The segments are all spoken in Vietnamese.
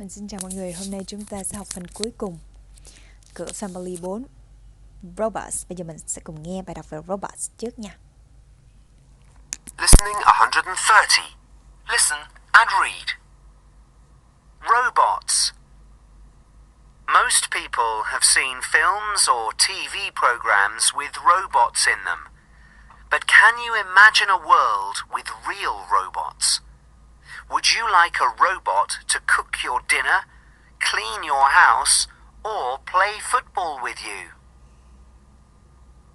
Mình xin chào mọi người, hôm nay chúng ta sẽ học phần cuối cùng của Family 4 Robots. Bây giờ mình sẽ cùng nghe bài đọc về robots trước nha. Listening 130. Listen and read. Robots. Most people have seen films or TV programs with robots in them. But can you imagine a world with real robots? Would you like a robot to cook your dinner, clean your house, or play football with you?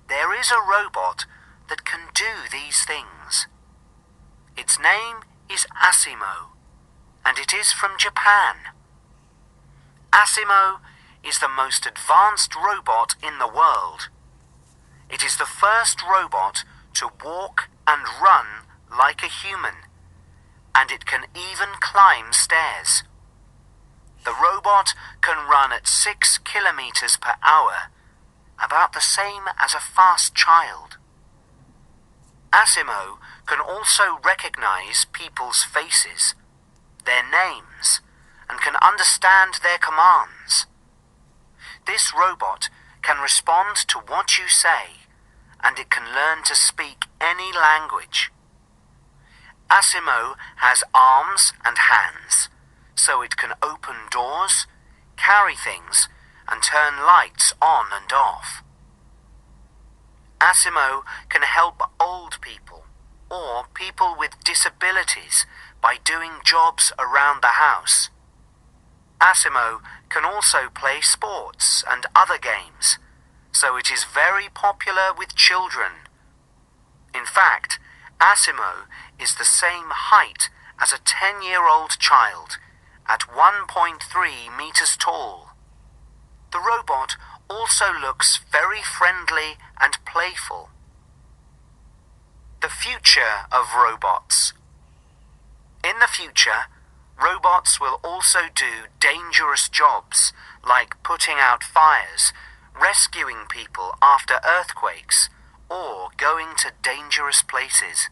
There is a robot that can do these things. Its name is Asimo, and it is from Japan. Asimo is the most advanced robot in the world. It is the first robot to walk and run like a human, and it can even climb stairs. The robot can run at 6 kilometers per hour, about the same as a fast child. Asimo can also recognize people's faces, their names, and can understand their commands. This robot can respond to what you say, and it can learn to speak any language. Asimo has arms and hands, so it can open doors, carry things, and turn lights on and off. Asimo can help old people or people with disabilities by doing jobs around the house. Asimo can also play sports and other games, so it is very popular with children. In fact, Asimo is the same height as a 10-year-old child, at 1.3 meters tall. The robot also looks very friendly and playful. The future of robots. In the future, robots will also do dangerous jobs like putting out fires, rescuing people after earthquakes, or going to dangerous places.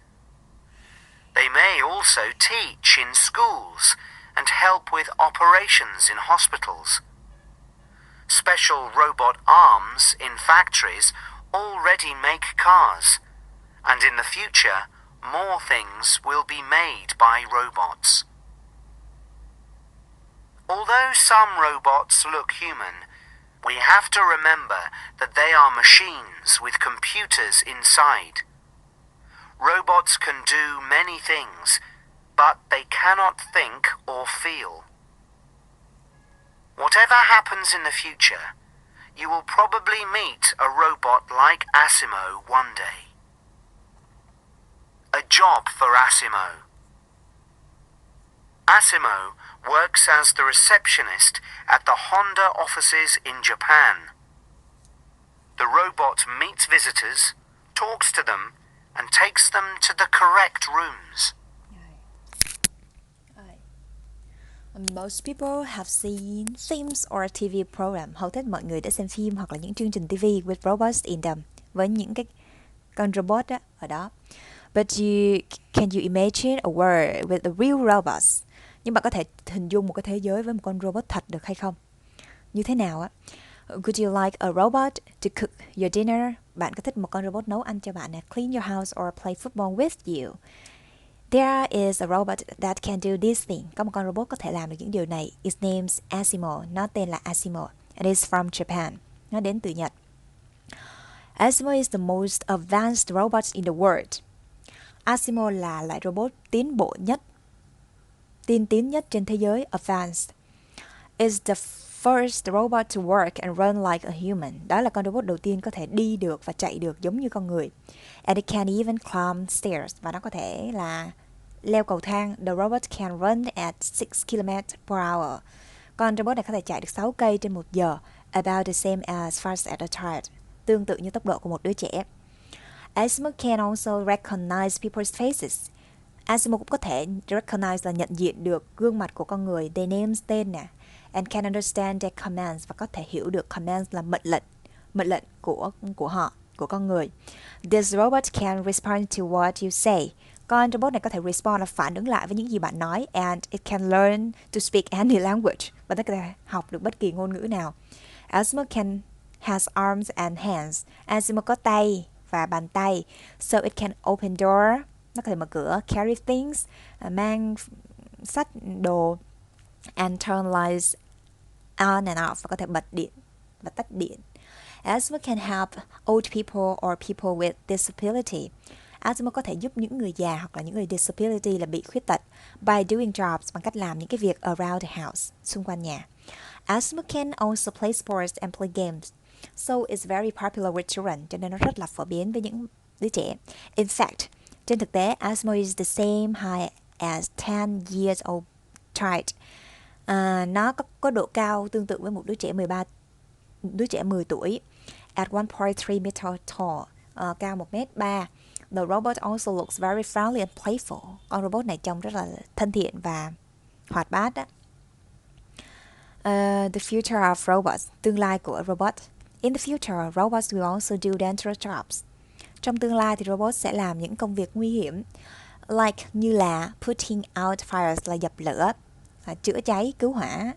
They may also teach in schools and help with operations in hospitals. Special robot arms in factories already make cars, and in the future, more things will be made by robots. Although some robots look human, we have to remember that they are machines with computers inside. Robots can do many things, but they cannot think or feel. Whatever happens in the future, you will probably meet a robot like Asimo one day. A job for Asimo. Asimo works as the receptionist at the Honda offices in Japan. The robot meets visitors, talks to them, and takes them to the correct rooms. Most people have seen films or TV program. Hầu hết mọi người đã xem phim hoặc là những chương trình TV with robots in them, với những cái con robot đó, ở đó. But can you imagine a world with the real robots? Nhưng bạn có thể hình dung một cái thế giới với một con robot thật được hay không? Như thế nào á? Would you like a robot to cook your dinner? Bạn có thích một con robot nấu ăn cho bạn nè, clean your house or play football with you? There is a robot that can do this thing. Có một con robot có thể làm được những điều này. Its name's Asimo. Nó tên là Asimo. It is from Japan. Nó đến từ Nhật. Asimo is the most advanced robot in the world. Asimo là loại robot tiến bộ nhất, tiên tiến nhất trên thế giới. Advanced. It's the first robot to work and run like a human. Đó là con robot đầu tiên có thể đi được và chạy được giống như con người. And it can even climb stairs. Và nó có thể là leo cầu thang. The robot can run at 6 km per hour. Con robot này có thể chạy được 6 cây trên 1 giờ. About the same as fast as a child. Tương tự như tốc độ của một đứa trẻ. Asimo can also recognize people's faces. Asimo cũng có thể recognize là nhận diện được gương mặt của con người. Their names, tên nè. And can understand their commands. Và có thể hiểu được commands là mệnh lệnh của họ, của con người. This robot can respond to what you say. Con robot này có thể respond là phản ứng lại với những gì bạn nói, and it can learn to speak any language, và nó có thể học được bất kỳ ngôn ngữ nào. Asimo has arms and hands. Asimo có tay và bàn tay, so it can open door, nó có thể mở cửa, carry things, mang sách đồ, and turn lights on and off, và có thể bật điện và tắt điện. Asimo can help old people or people with disability. Asimo có thể giúp những người già hoặc là những người disability là bị khuyết tật by doing jobs, bằng cách làm những cái việc around the house, xung quanh nhà. Asimo can also play sports and play games, so it's very popular with children, cho nên nó rất là phổ biến với những đứa trẻ. In fact, trên thực tế, Asimo is the same height as 10 years old child. Nó có độ cao tương tự với một đứa trẻ 10 tuổi. At 1.3 meter tall, cao 1m3. The robot also looks very friendly and playful. Con robot này trông rất là thân thiện và hoạt bát đó. The future of robots, tương lai của robot. In the future, robots will also do dangerous jobs. Trong tương lai thì robot sẽ làm những công việc nguy hiểm, like như là putting out fires, là dập lửa, chữa cháy, cứu hỏa,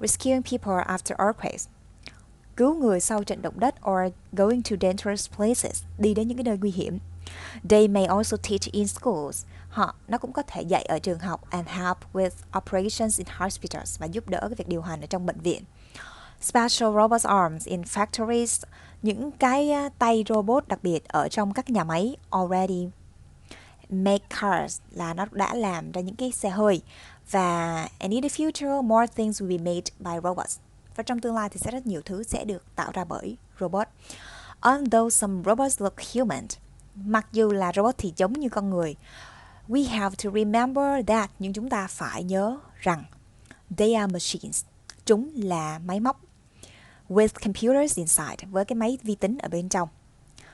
rescuing people after earthquakes, cứu người sau trận động đất, or going to dangerous places, đi đến những cái nơi nguy hiểm. They may also teach in schools. Nó cũng có thể dạy ở trường học, and help with operations in hospitals, và giúp đỡ cái việc điều hành ở trong bệnh viện. Special robot arms in factories, những cái tay robot đặc biệt ở trong các nhà máy already make cars, là nó đã làm ra những cái xe hơi. Và and in the future, more things will be made by robots. Và trong tương lai thì sẽ rất nhiều thứ sẽ được tạo ra bởi robot. Although some robots look human, mặc dù là robot thì giống như con người, we have to remember that, nhưng chúng ta phải nhớ rằng they are machines, chúng là máy móc, with computers inside, với cái máy vi tính ở bên trong.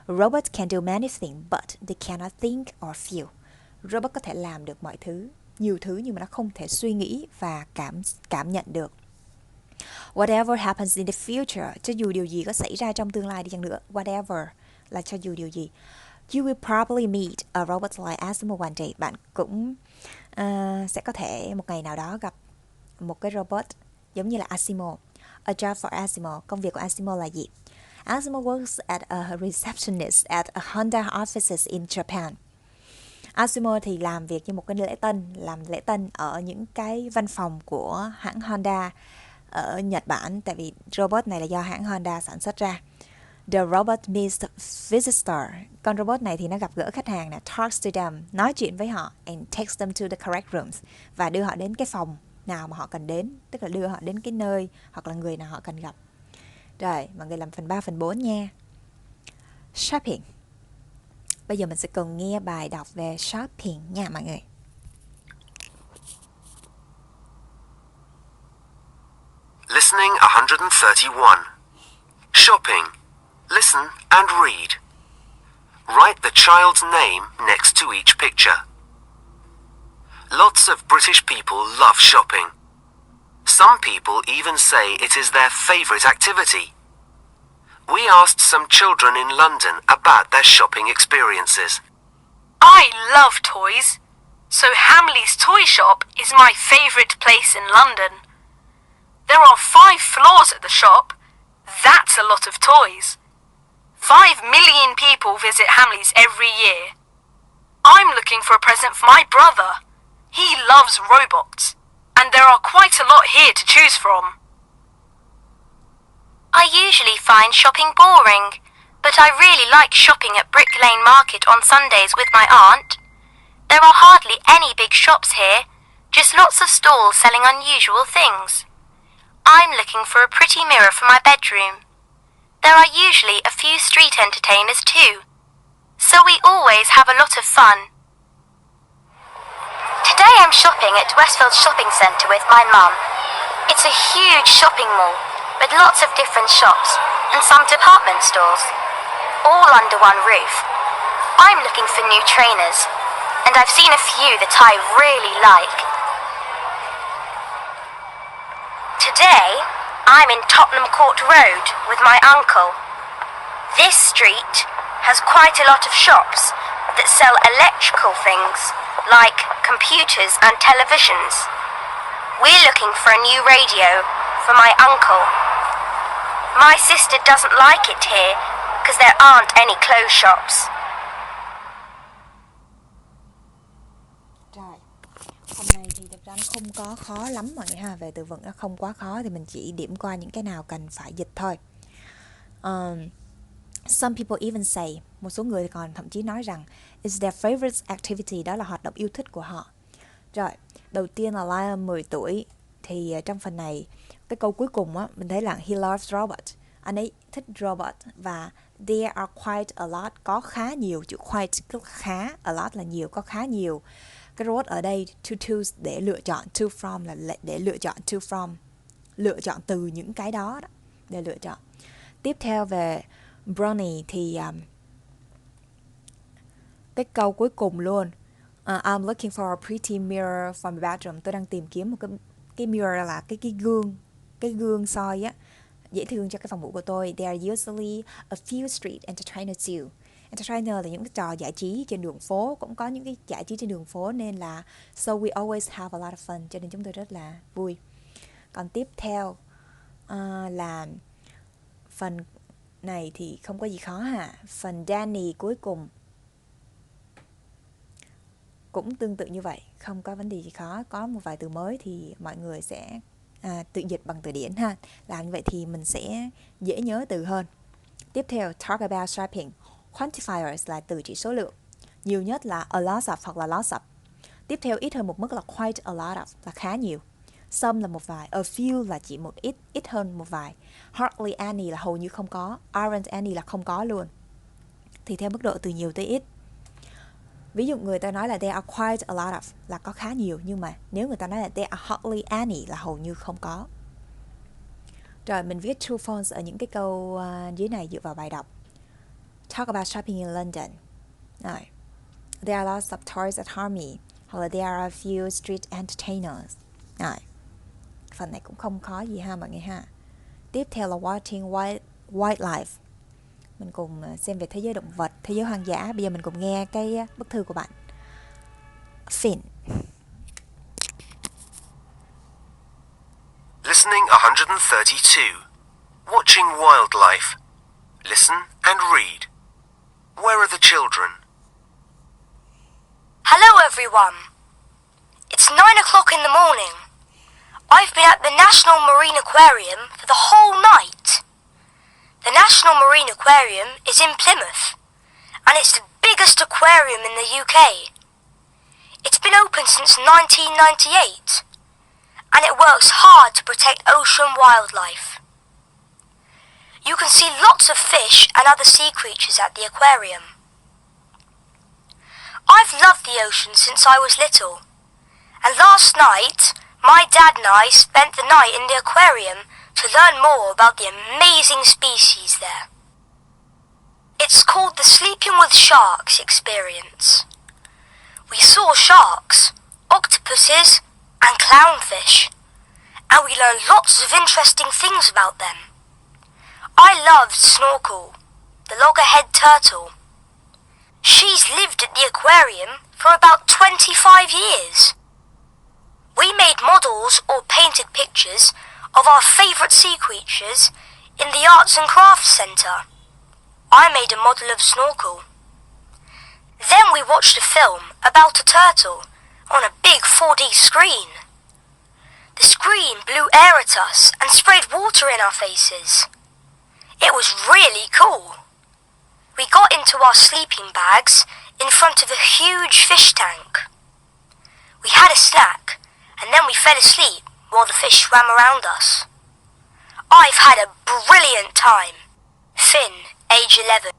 Robots can do many things, but they cannot think or feel. Robot có thể làm được mọi thứ, nhiều thứ, nhưng mà nó không thể suy nghĩ và cảm nhận được. Whatever happens in the future, cho dù điều gì có xảy ra trong tương lai đi chăng nữa, whatever là cho dù điều gì, you will probably meet a robot like Asimo one day. Bạn cũng sẽ có thể một ngày nào đó gặp một cái robot giống như là Asimo. A job for Asimo, công việc của Asimo là gì? Asimo works as a receptionist at a Honda offices in Japan. Asimo thì làm việc như một cái làm lễ tân ở những cái văn phòng của hãng Honda ở Nhật Bản, tại vì robot này là do hãng Honda sản xuất ra. The robot meets visitor. Con robot này thì nó gặp gỡ khách hàng, talks to them, nói chuyện với họ, and takes them to the correct rooms, và đưa họ đến cái phòng nào mà họ cần đến, tức là đưa họ đến cái nơi hoặc là người nào họ cần gặp. Rồi, mọi người làm phần 3, phần 4 nha. Shopping. Bây giờ mình sẽ cùng nghe bài đọc về shopping nha mọi người. Listening 131. Shopping. Listen and read. Write the child's name next to each picture. Lots of British people love shopping. Some people even say it is their favourite activity. We asked some children in London about their shopping experiences. I love toys, so Hamley's toy shop is my favourite place in London. There are 5 floors at the shop. That's a lot of toys. 5 million people visit Hamley's every year. I'm looking for a present for my brother. He loves robots, and there are quite a lot here to choose from. I usually find shopping boring, but I really like shopping at Brick Lane Market on Sundays with my aunt. There are hardly any big shops here, just lots of stalls selling unusual things. I'm looking for a pretty mirror for my bedroom. There are usually a few street entertainers too, so we always have a lot of fun. Today I'm shopping at Westfield Shopping Centre with my mum. It's a huge shopping mall with lots of different shops and some department stores, all under one roof. I'm looking for new trainers, and I've seen a few that I really like. Today, I'm in Tottenham Court Road with my uncle. This street has quite a lot of shops, that sell electrical things, like computers and televisions. We're looking for a new radio for my uncle. My sister doesn't like it here because there aren't any clothes shops. Rồi, hôm nay thì thực ra nó không có khó lắm mọi người ha. Về từ vựng nó không quá khó thì mình chỉ điểm qua những cái nào cần phải dịch thôi. Some people even say, một số người còn thậm chí nói rằng it's their favorite activity, đó là hoạt động yêu thích của họ. Rồi, đầu tiên là Liam 10 tuổi. Thì trong phần này, cái câu cuối cùng á, mình thấy là he loves robots. Anh ấy thích robot. Và there are quite a lot, có khá nhiều. Chữ quite tức là khá, a lot là nhiều, có khá nhiều. Cái robot ở đây, to choose để lựa chọn, to from là để lựa chọn, to from, lựa chọn từ những cái đó, để lựa chọn. Tiếp theo về Brownie thì cái câu cuối cùng luôn, I'm looking for a pretty mirror for my bedroom. Tôi đang tìm kiếm một cái mirror là cái gương soi á, dễ thương cho cái phòng ngủ của tôi. There are usually a few street entertainers too. Entertainer là những cái trò giải trí trên đường phố, cũng có những cái giải trí trên đường phố nên là so we always have a lot of fun, cho nên chúng tôi rất là vui. Còn tiếp theo là phần này thì không có gì khó hả? Phần Danny cuối cùng cũng tương tự như vậy, không có vấn đề gì khó. Có một vài từ mới thì mọi người sẽ tự dịch bằng từ điển ha. Làm như vậy thì mình sẽ dễ nhớ từ hơn. Tiếp theo, talk about shopping. Quantifiers là từ chỉ số lượng. Nhiều nhất là a lot of hoặc là lots of. Tiếp theo, ít hơn một mức là quite a lot of, là khá nhiều. Some là một vài, a few là chỉ một ít, ít hơn một vài. Hardly any là hầu như không có. Aren't any là không có luôn. Thì theo mức độ từ nhiều tới ít. Ví dụ người ta nói là there are quite a lot of là có khá nhiều, nhưng mà nếu người ta nói là there are hardly any là hầu như không có. Rồi mình viết true false ở những cái câu dưới này dựa vào bài đọc. Talk about shopping in London. Rồi. There are lots of toys at Harmy. Hoặc là there are a few street entertainers. Rồi. Phần này cũng không khó gì ha mọi người ha. Tiếp theo là watching wildlife. Mình cùng xem về thế giới động vật, thế giới hoang dã. Bây giờ mình cùng nghe cái bức thư của bạn Finn. Listening 132. Watching wildlife. Listen and read. Where are the children? Hello everyone. It's 9 o'clock in the morning. I've been at the National Marine Aquarium for the whole night. The National Marine Aquarium is in Plymouth, and it's the biggest aquarium in the UK. It's been open since 1998, and it works hard to protect ocean wildlife. You can see lots of fish and other sea creatures at the aquarium. I've loved the ocean since I was little, and last night my dad and I spent the night in the aquarium to learn more about the amazing species there. It's called the Sleeping with Sharks experience. We saw sharks, octopuses, and clownfish, and we learned lots of interesting things about them. I loved Snorkel, the loggerhead turtle. She's lived at the aquarium for about 25 years. We made models or painted pictures of our favourite sea creatures in the Arts and Crafts Centre. I made a model of Snorkel. Then we watched a film about a turtle on a big 4D screen. The screen blew air at us and sprayed water in our faces. It was really cool. We got into our sleeping bags in front of a huge fish tank. We had a snack and then we fell asleep while the fish swam around us. I've had a brilliant time. Finn, age 11.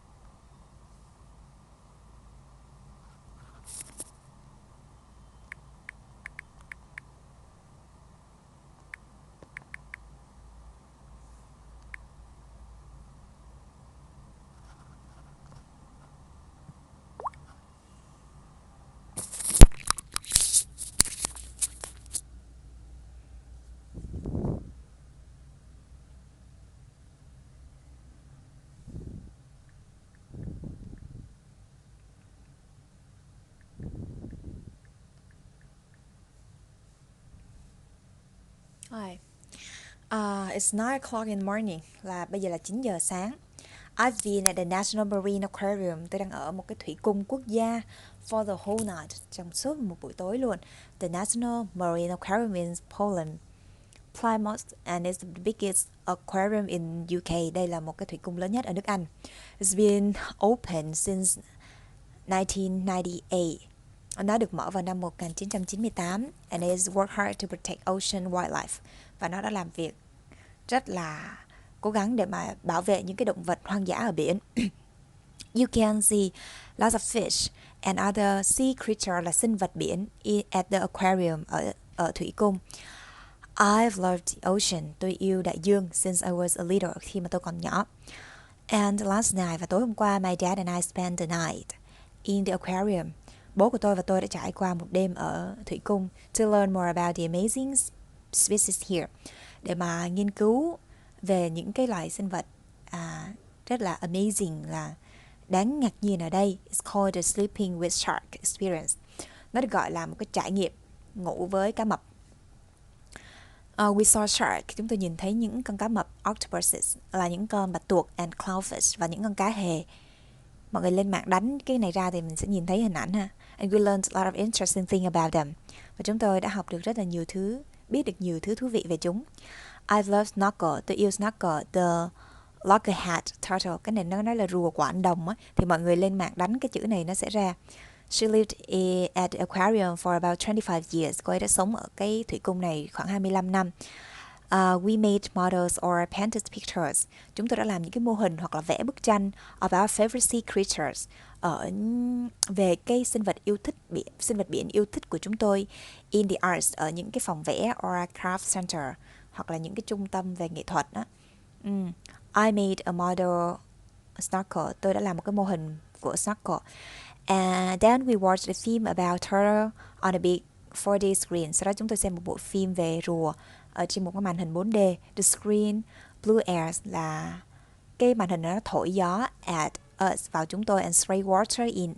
Rồi. It's 9 o'clock in the morning, là bây giờ là 9 giờ sáng. I've been at the National Marine Aquarium. Tôi đang ở một cái thủy cung quốc gia for the whole night, trong suốt một buổi tối luôn. The National Marine Aquarium in Poland, Plymouth, and it's the biggest aquarium in UK. Đây là một cái thủy cung lớn nhất ở nước Anh. It's been open since 1998. Nó được mở vào năm 1998 and it has worked hard to protect ocean wildlife. Và nó đã làm việc rất là cố gắng để mà bảo vệ những cái động vật hoang dã ở biển. You can see lots of fish and other sea creatures, là sinh vật biển, at the aquarium, ở thủy cung. I've loved the ocean. Tôi yêu đại dương since I was a little, khi mà tôi còn nhỏ. And last night, và tối hôm qua, my dad and I spent the night in the aquarium. Bố của tôi và tôi đã trải qua một đêm ở thủy cung to learn more about the amazing species here, để mà nghiên cứu về những cái loài sinh vật rất là amazing, là đáng ngạc nhiên ở đây. It's called the sleeping with shark experience. Nó được gọi là một cái trải nghiệm ngủ với cá mập. We saw shark. Chúng tôi nhìn thấy những con cá mập, octopuses, là những con bạch tuộc, and clownfish, và những con cá hề. Mọi người lên mạng đánh cái này ra thì mình sẽ nhìn thấy hình ảnh ha. And we learned a lot of interesting things about them. Và chúng tôi đã học được rất là nhiều thứ, biết được nhiều thứ thú vị về chúng. I love snorkel. Tôi yêu snorkel. The loggerhead turtle. Cái này nó nói là rùa quạ đồng á. Thì mọi người lên mạng đánh cái chữ này nó sẽ ra. She lived at the aquarium for about 25 years. Cô ấy đã sống ở cái thủy cung này khoảng 25 năm. We made models or painted pictures. Chúng tôi đã làm những cái mô hình hoặc là vẽ bức tranh of our favorite sea creatures, về cái sinh vật biển yêu thích của chúng tôi, in the arts, ở những cái phòng vẽ or a craft center, hoặc là những cái trung tâm về nghệ thuật đó. I made a model snorkel. Tôi đã làm một cái mô hình của snorkel. And then we watched a film about turtle on a big 4D screen. Sau đó chúng tôi xem một bộ phim về rùa ở trên một cái màn hình 4D. The screen blew air, là cái màn hình nó thổi gió at us, vào chúng tôi, and spray water in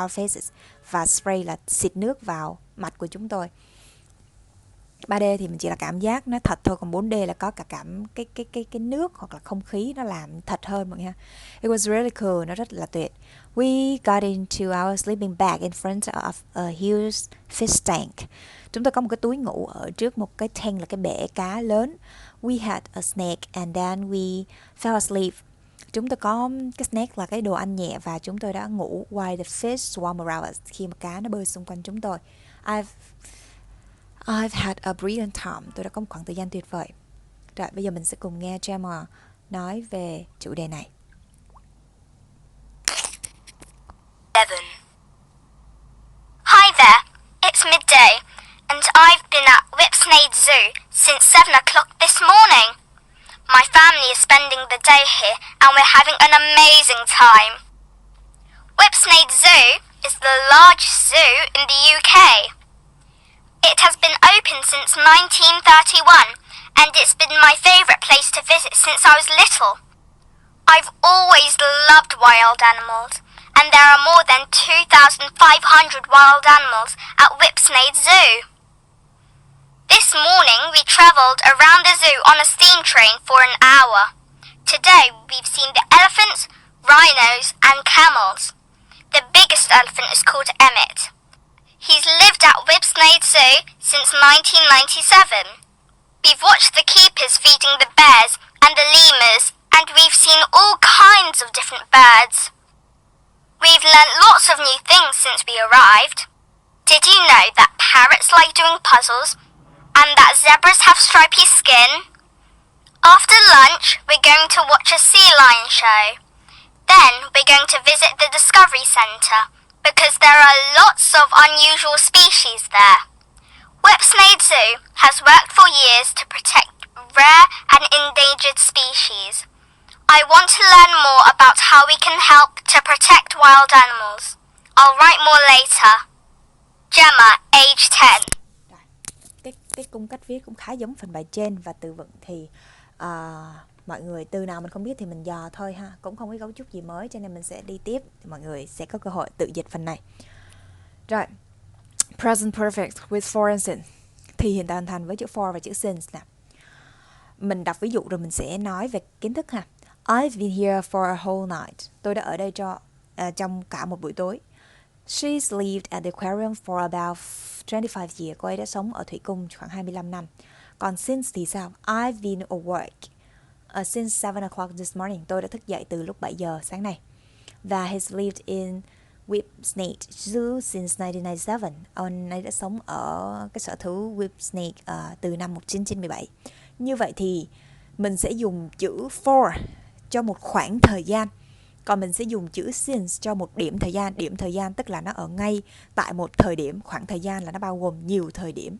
our faces, và spray là xịt nước vào mặt của chúng tôi. 3D thì mình chỉ là cảm giác nó thật thôi, còn 4D là có cả cái nước hoặc là không khí nó làm thật hơn mọi người ha. It was really cool, nó rất là tuyệt. We got into our sleeping bag in front of a huge fish tank. Chúng tôi có một cái túi ngủ ở trước một cái tank, là cái bể cá lớn. We had a snack and then we fell asleep. Chúng tôi có cái snack là cái đồ ăn nhẹ, và chúng tôi đã ngủ while the fish swam around us, khi mà cá nó bơi xung quanh chúng tôi. I've had a brilliant time. Tôi đã có một khoảng thời gian tuyệt vời. Rồi, bây giờ mình sẽ cùng nghe Gemma nói về chủ đề này. 7. Hi there, it's midday, and I've been at Whipsnade Zoo since 7 o'clock this morning. My family is spending the day here, and we're having an amazing time. Whipsnade Zoo is the largest zoo in the UK. It has been open since 1931, and it's been my favourite place to visit since I was little. I've always loved wild animals, and there are more than 2,500 wild animals at Whipsnade Zoo. This morning we travelled around the zoo on a steam train for an hour. Today we've seen the elephants, rhinos and camels. The biggest elephant is called Emmett. He's lived at Whipsnade Zoo since 1997. We've watched the keepers feeding the bears and the lemurs, and we've seen all kinds of different birds. We've learnt lots of new things since we arrived. Did you know that parrots like doing puzzles, and that zebras have stripy skin? After lunch, we're going to watch a sea lion show. Then we're going to visit the Discovery Centre, because there are lots of unusual species there. Whipsnade Zoo has worked for years to protect rare and endangered species. I want to learn more about how we can help to protect wild animals. I'll write more later. Gemma, age 10. Cái cung cách viết cũng khá giống phần bài trên, và từ vựng thì mọi người từ nào mình không biết thì mình dò thôi ha, cũng không có cấu trúc gì mới, cho nên mình sẽ đi tiếp thì mọi người sẽ có cơ hội tự dịch phần này. Rồi, present perfect with for and since, thì hiện tại hoàn thành với chữ for và chữ since nè. mình đọc ví dụ rồi mình sẽ nói về kiến thức ha. I've been here for a whole night. Tôi đã ở đây trong cả một buổi tối. She's lived at the aquarium for about 25 years. Cô ấy đã sống ở thủy cung khoảng 25 năm. Còn since thì sao? I've been awake since 7 o'clock this morning. Tôi đã thức dậy từ lúc 7 giờ sáng nay. Và he's lived in VIapplC Zoo since 1997. Ông ấy đã sống ở cái sở thú VIapplC từ năm 1997. Như vậy thì mình sẽ dùng chữ for cho một khoảng thời gian. Còn mình sẽ dùng chữ since cho một điểm thời gian. Điểm thời gian tức là nó ở ngay tại một thời điểm. Khoảng thời gian là nó bao gồm nhiều thời điểm.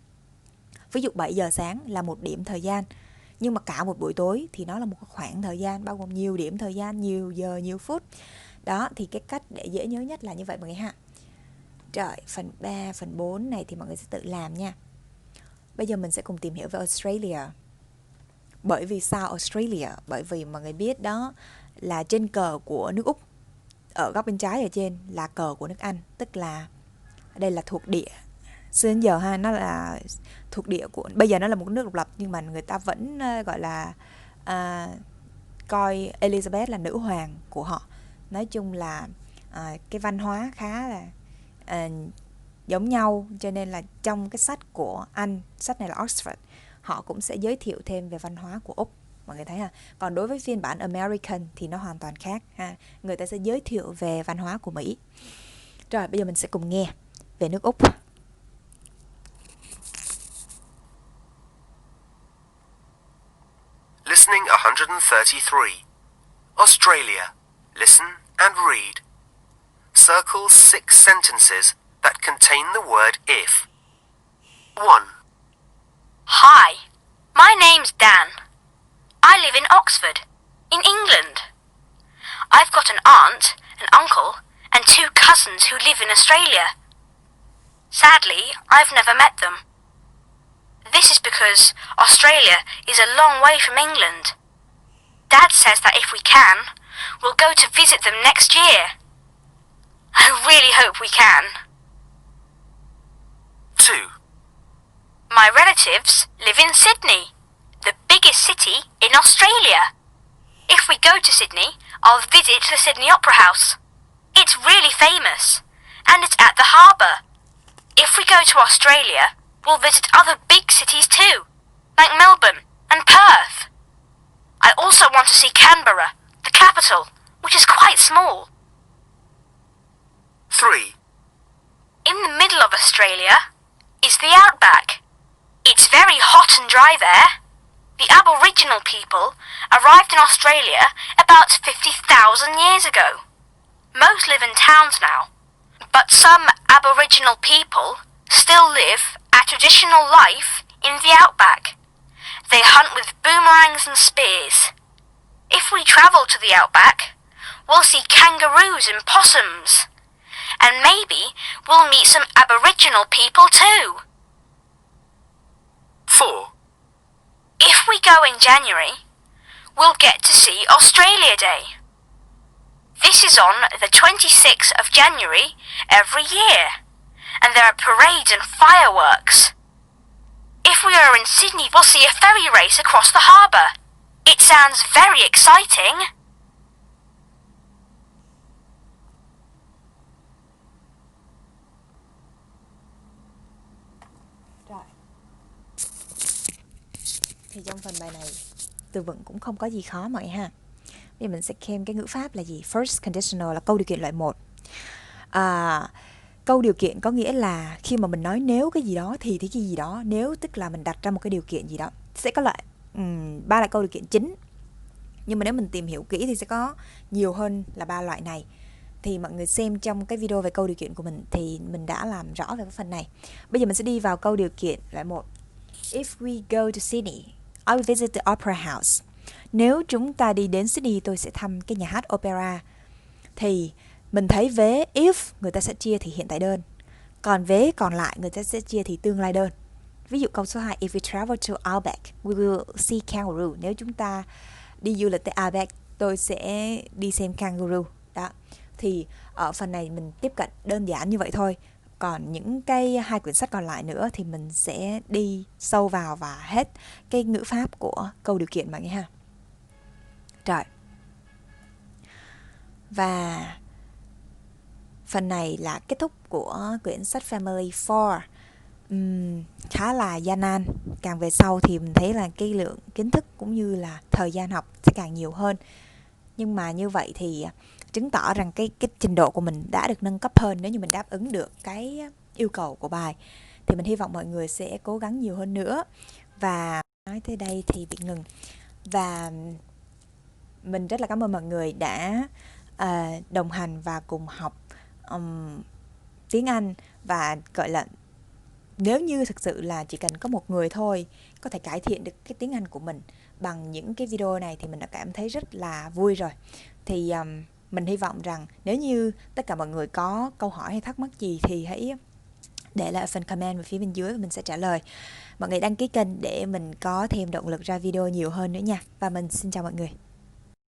Ví dụ 7 giờ sáng là một điểm thời gian. Nhưng mà cả một buổi tối thì nó là một khoảng thời gian bao gồm nhiều điểm thời gian, nhiều giờ, nhiều phút. Đó, thì cái cách để dễ nhớ nhất là như vậy mọi người ha. Rồi, phần 3, phần 4 này thì mọi người sẽ tự làm nha. Bây giờ mình sẽ cùng tìm hiểu về Australia. Bởi vì sao Australia? Bởi vì mọi người biết đó là trên cờ của nước Úc, ở góc bên trái ở trên là cờ của nước Anh. Tức là đây là thuộc địa. Xưa đến giờ ha, nó là thuộc địa của, bây giờ nó là một nước độc lập, nhưng mà người ta vẫn gọi là coi Elizabeth là nữ hoàng của họ. Nói chung là cái văn hóa khá là giống nhau, cho nên là trong cái sách của Anh, sách này là Oxford, họ cũng sẽ giới thiệu thêm về văn hóa của Úc, mọi người thấy ha. Còn đối với phiên bản American thì nó hoàn toàn khác ha. Người ta sẽ giới thiệu về văn hóa của Mỹ. Rồi bây giờ mình sẽ cùng nghe về nước Úc. Listening 133. Australia. Listen and read. Circle 6 sentences that contain the word if. 1. Hi, my name's Dan. I live in Oxford, in England. I've got an aunt, an uncle, and 2 cousins who live in Australia. Sadly, I've never met them. This is because Australia is a long way from England. Dad says that if we can, we'll go to visit them next year. I really hope we can. 2. My relatives live in Sydney, the biggest city in Australia. If we go to Sydney, I'll visit the Sydney Opera House. It's really famous, and it's at the harbour. If we go to Australia, we'll visit other big cities too, like Melbourne and Perth. I also want to see Canberra, the capital, which is quite small. 3. In the middle of Australia is the outback. It's very hot and dry there. The Aboriginal people arrived in Australia about 50,000 years ago. Most live in towns now, but some Aboriginal people still live a traditional life in the outback. They hunt with boomerangs and spears. If we travel to the outback, we'll see kangaroos and possums. And maybe we'll meet some Aboriginal people too. 4. If we go in January, we'll get to see Australia Day. This is on the 26th of January every year, and there are parades and fireworks. If we are in Sydney, we'll see a ferry race across the harbour. It sounds very exciting. Rồi. Thì trong phần bài này từ vựng cũng không có gì khó mọi người ha. Bây giờ mình sẽ thêm cái ngữ pháp là gì? First conditional là câu điều kiện loại 1. Câu điều kiện có nghĩa là khi mà mình nói nếu cái gì đó thì cái gì đó. Nếu tức là mình đặt ra một cái điều kiện gì đó. Sẽ có loại 3 loại câu điều kiện chính. Nhưng mà nếu mình tìm hiểu kỹ thì sẽ có nhiều hơn là 3 loại này. Thì mọi người xem trong cái video về câu điều kiện của mình thì mình đã làm rõ về cái phần này. Bây giờ mình sẽ đi vào câu điều kiện loại 1. If we go to Sydney, I will visit the opera house. Nếu chúng ta đi đến Sydney, tôi sẽ thăm cái nhà hát opera. Thì mình thấy vế if người ta sẽ chia thì hiện tại đơn. Còn vế còn lại người ta sẽ chia thì tương lai đơn. Ví dụ câu số 2, if we travel to Outback, we will see kangaroo. Nếu chúng ta đi du lịch tới Outback, tôi sẽ đi xem kangaroo. Đó. Thì ở phần này mình tiếp cận đơn giản như vậy thôi. Còn những cái 2 quyển sách còn lại nữa thì mình sẽ đi sâu vào và hết cái ngữ pháp của câu điều kiện bạn nghe ha. Rồi. Và phần này là kết thúc của quyển sách Family 4. Khá là gian nan. Càng về sau thì mình thấy là cái lượng kiến thức cũng như là thời gian học sẽ càng nhiều hơn. Nhưng mà như vậy thì chứng tỏ rằng cái trình độ của mình đã được nâng cấp hơn nếu như mình đáp ứng được cái yêu cầu của bài. Thì mình hy vọng mọi người sẽ cố gắng nhiều hơn nữa. Và nói tới đây thì bị ngừng. Và mình rất là cảm ơn mọi người đã đồng hành và cùng học tiếng Anh. Và gọi là nếu như thực sự là chỉ cần có một người thôi có thể cải thiện được cái tiếng Anh của mình bằng những cái video này thì mình đã cảm thấy rất là vui rồi. Thì mình hy vọng rằng nếu như tất cả mọi người có câu hỏi hay thắc mắc gì thì hãy để lại phần comment ở phía bên dưới và mình sẽ trả lời. Mọi người đăng ký kênh để mình có thêm động lực ra video nhiều hơn nữa nha. Và mình xin chào mọi người.